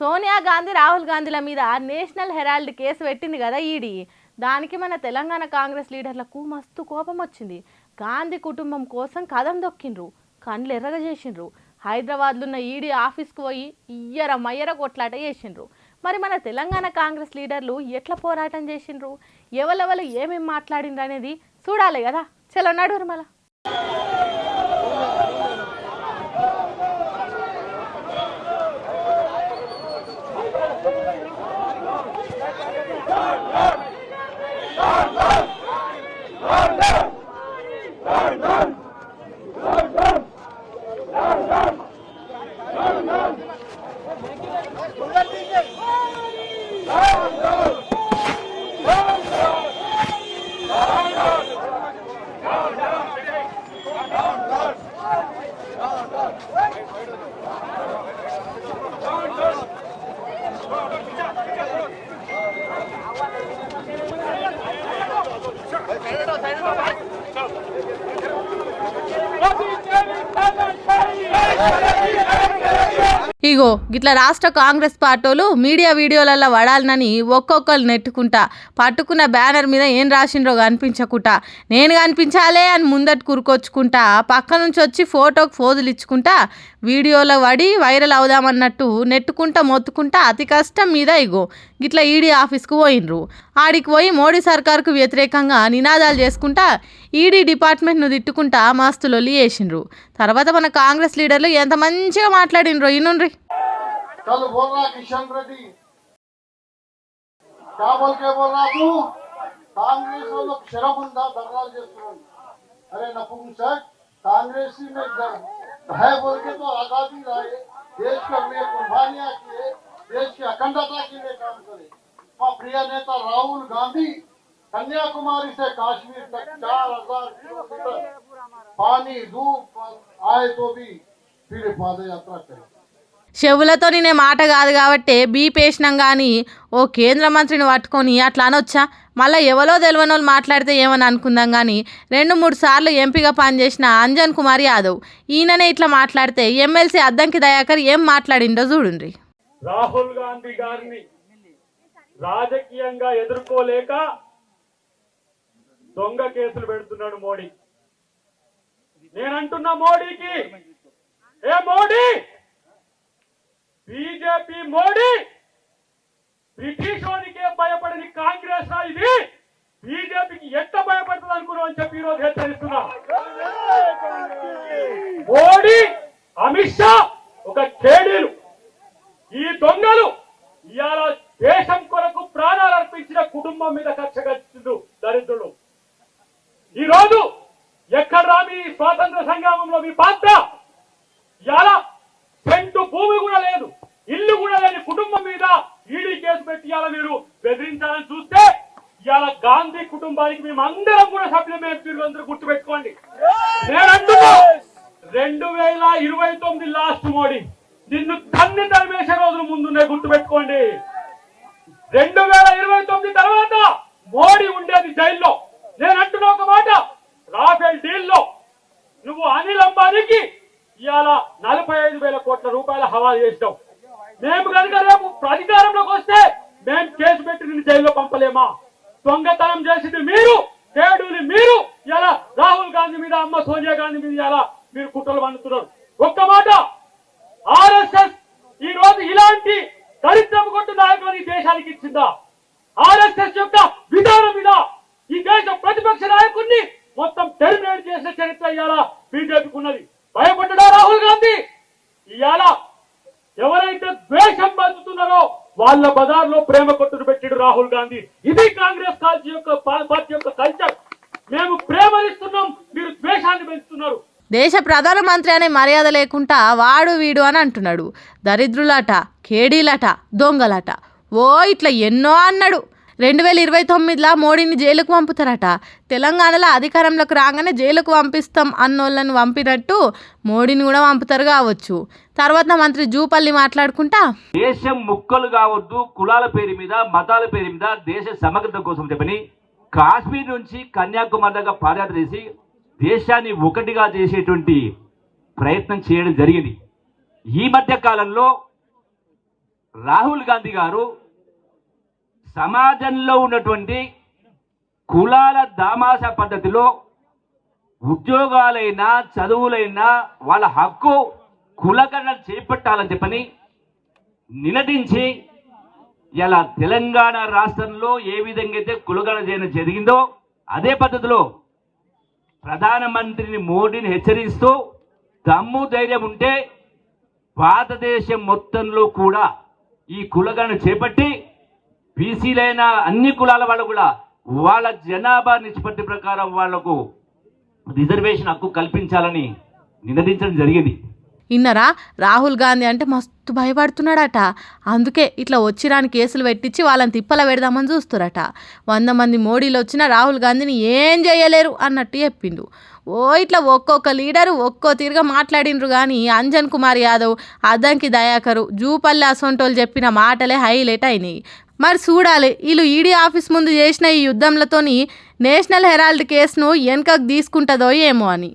సోనియా గాంధీ రాహుల్ గాంధీల మీద national Herald case పెట్టింది కదా ఈడీ. దానికి మన తెలంగాణ కాంగ్రెస్ లీడర్లకు మస్తు కోపం వచ్చింది. గాంధీ కుటుంబం కోసం కదం దొక్కిండ్రు, కండ్లు ఎర్రగా చేసిండ్రు. హైదరాబాద్లో ఉన్న ఈడీ ఆఫీస్కి పోయి ఇయ్యర మయ్యర కొట్లాట చేసిండ్రు. మరి మన తెలంగాణ కాంగ్రెస్ లీడర్లు ఎట్లా పోరాటం చేసిండ్రు, ఎవరెవరు ఏమేమి మాట్లాడిండ్రు అనేది చూడాలి కదా. చలో నడురు మళ్ళా. ఇగో గిట్లా రాష్ట్ర కాంగ్రెస్ పార్టీలు మీడియా వీడియోలలో వడాలనని ఒక్కొక్కరు నెట్టుకుంటా పట్టుకున్న బ్యానర్ మీద ఏం రాసిండ్రో కనిపించకుండా నేను కనిపించాలే అని ముందటి కురుకొచ్చుకుంటా పక్క నుంచి వచ్చి ఫోటోకి ఫోజులు ఇచ్చుకుంటా వీడియోలో వడి వైరల్ అవుదామన్నట్టు నెట్టుకుంటా మొత్తుకుంటా అతి కష్టం మీద ఇగో గిట్లా ఈడీ ఆఫీస్కు పోయినరు. ఆడికి పోయి మోడీ సర్కార్కు వ్యతిరేకంగా నినాదాలు చేసుకుంటా ఈడీ డిపార్ట్మెంట్ను తిట్టుకుంటా మస్తు లొల్లి చేసిండ్రు. తర్వాత మన కాంగ్రెస్ లీడర్లు ఎంత మంచిగా మాట్లాడినరో ఇనుండ్రి. कल बोल रहा किशन रेड्डी क्या बोल के बोल रहा तू कांग्रेस वालों शर्म ఉందా ధర్నాలు చేస్తున్నారు. अरे नपुंसक कांग्रेसी में है बोल के तो आजादी लाए, देश के लिए कुर्बानियां किए, देश की अखंडता के लिए काम करे. प्रिय नेता राहुल गांधी कन्याकुमारी से कश्मीर तक 4000 किलोमीटर पानी धूप आए तो भी फिर पाद यात्रा करे. చెవులతో నేనే మాట కాదు కాబట్టి బీపేసినాం కానీ ఓ కేంద్ర మంత్రిని పట్టుకొని అట్లా అనొచ్చా? మళ్ళీ ఎవరో తెలియని వాళ్ళు మాట్లాడితే ఏమని అనుకుందాం కానీ 2-3 సార్లు ఎంపీగా పనిచేసిన అంజన్ కుమార్ యాదవ్ ఈయననే ఇట్లా మాట్లాడితే ఎమ్మెల్సీ అద్దంకి దయాకర్ ఏం మాట్లాడిండో చూడండి. రాహుల్ గాంధీ గారిని రాజకీయంగా ఎదుర్కోలేక దొంగ కేసులు పెడుతున్నాడు మోడీ. నేనంటున్నా మోడీకి, ఏ మోడీ, బీజేపీ మోడీ బ్రిటిష్ వాడికే భయపడని కాంగ్రెస్ ఇది బీజేపీకి ఎంత భయపడుతుంది అనుకున్నాం అని చెప్పి ఈరోజు హెచ్చరిస్తున్నా. మోడీ, అమిత్ షా ఒక కేడీలు, ఈ దొంగలు ఇవాళ దేశం కొరకు ప్రాణాలు అర్పించిన కుటుంబం మీద కక్ష కట్టిండు దరిద్రులు. ఈరోజు ఎక్కడ మీ స్వాతంత్ర సంగ్రామంలో మీ పాత్ర? ఇవాళ సెంటు భూమి కూడా లేదు, ఇల్లు కూడా లేని కుటుంబం మీద ఈడీ కేసు పెట్టి ఇవాళ మీరు బెదిరించాలని చూస్తే ఇవాళ గాంధీ కుటుంబానికి మేము అందరం కూడా సభ్యులమే. అందరూ గుర్తుపెట్టుకోండి. నేను అంటున్నా 2029 లాస్ట్ మోడీ నిన్ను తన్ని తరిమేసే రోజులు ముందున్నాయి, గుర్తుపెట్టుకోండి. 2029 తర్వాత మోడీ ఉండేది జైల్లో. నేను అంటున్నా ఒక మాట, రాఫెల్ డీల్లో నువ్వు అనిల్ అంబానీకి ఇవాళ 45,000 కోట్ల రూపాయల హవాలా చేసినావు. మేము కనుక రేపు అధికారంలోకి వస్తే మేము కేసు పెట్టి నిన్ను జైల్లో పంపలేమా? దొంగతనం చేసింది మీరు, కేడుని మీరు. ఇలా రాహుల్ గాంధీ మీద, అమ్మ సోనియా గాంధీ మీద ఇలా మీరు కుట్రలు పండుతున్నారు. ఒక్క మాట, ఆర్ఎస్ఎస్ ఈ రోజు ఇలాంటి దరిద్రపు కొట్టు నాయకులను ఈ దేశానికి ఇచ్చిందా? ఆర్ఎస్ఎస్ యొక్క విధానం మీద ఈ దేశ ప్రతిపక్ష నాయకుడిని మొత్తం టెర్మినేట్ చేసే చరిత్ర ఇవాళ బీజేపీకి ఉన్నది. భయపడ్డా రాహుల్ గాంధీ? ఇవాళ ఎవరైతే ద్వేషం పంచుతున్నారో వాళ్ళ బజార్లో ప్రేమ కొట్టును పెట్టాడు రాహుల్ గాంధీ. ఇది కాంగ్రెస్ పార్టీ యొక్క కల్చర్. మేము ప్రేమనిస్తున్నాం, మీరు ద్వేషాన్ని పెంచుతున్నారు. దేశ ప్రధానమంత్రి అనే మర్యాద లేకుండా వాడు వీడు అని అంటున్నాడు. దరిద్రులట, కేడీలట, దొంగలట, ఓ ఇట్లా ఎన్నో అన్నాడు. 2029లో మోడీని జైలుకు పంపుతారట. తెలంగాణలో అధికారంలోకి రాగానే జైలుకు పంపిస్తాం అన్నోళ్ళని పంపినట్టు మోడీని కూడా పంపుతారు కావచ్చు. తర్వాత మంత్రి జూపల్లి మాట్లాడుకుంటా, దేశం ముక్కలు కావద్దు, కులాల పేరు మీద, మతాల పేరు మీద దేశ సమగ్రత కోసం చెప్పని కాశ్మీర్ నుంచి కన్యాకుమారి దాకా పాదయాత్ర చేసి దేశాన్ని ఒకటిగా చేసేటువంటి ప్రయత్నం చేయడం జరిగింది. ఈ మధ్య కాలంలో రాహుల్ గాంధీ గారు సమాజంలో ఉన్నటువంటి కులాల దామాస పద్ధతిలో ఉద్యోగాలైనా చదువులైనా వాళ్ళ హక్కు కులగణన చేపట్టాలని చెప్పని నినదించి ఇలా తెలంగాణ రాష్ట్రంలో ఏ విధంగా అయితే కులగణన చేయడం జరిగిందో అదే పద్ధతిలో ప్రధానమంత్రిని మోడీని హెచ్చరిస్తూ దమ్ము ధైర్యం ఉంటే భారతదేశం మొత్తంలో కూడా ఈ కులగణన చేపట్టి బీసీలైన అన్ని కులాల వాళ్ళు కూడా వాళ్ళ జనాభా నిష్పత్తి ప్రకారం వాళ్లకు రిజర్వేషన్ హక్కు కల్పించాలని నినదించడం జరిగింది. ఇన్నరా రాహుల్ గాంధీ అంటే మస్తు భయపడుతున్నాడట. అందుకే ఇట్లా వచ్చిరాని కేసులు పెట్టించి వాళ్ళని తిప్పల పెడదామని చూస్తురట. 100 మంది మోడీలు వచ్చినా రాహుల్ గాంధీని ఏం చేయలేరు అన్నట్టు చెప్పిండు. ఇట్లా ఒక్కొక్క లీడరు ఒక్కో తీరుగా మాట్లాడినరు. కానీ అంజన్ కుమార్ యాదవ్, అద్దంకి దయాకరు, జూపల్లి అసొంటోళ్ళు చెప్పిన మాటలే హైలైట్ అయినాయి. మరి చూడాలి వీళ్ళు ఈడీ ఆఫీస్ ముందు చేసిన ఈ యుద్ధంలతోని నేషనల్ హెరాల్డ్ కేసును వెనకకు తీసుకుంటుందో ఏమో అని.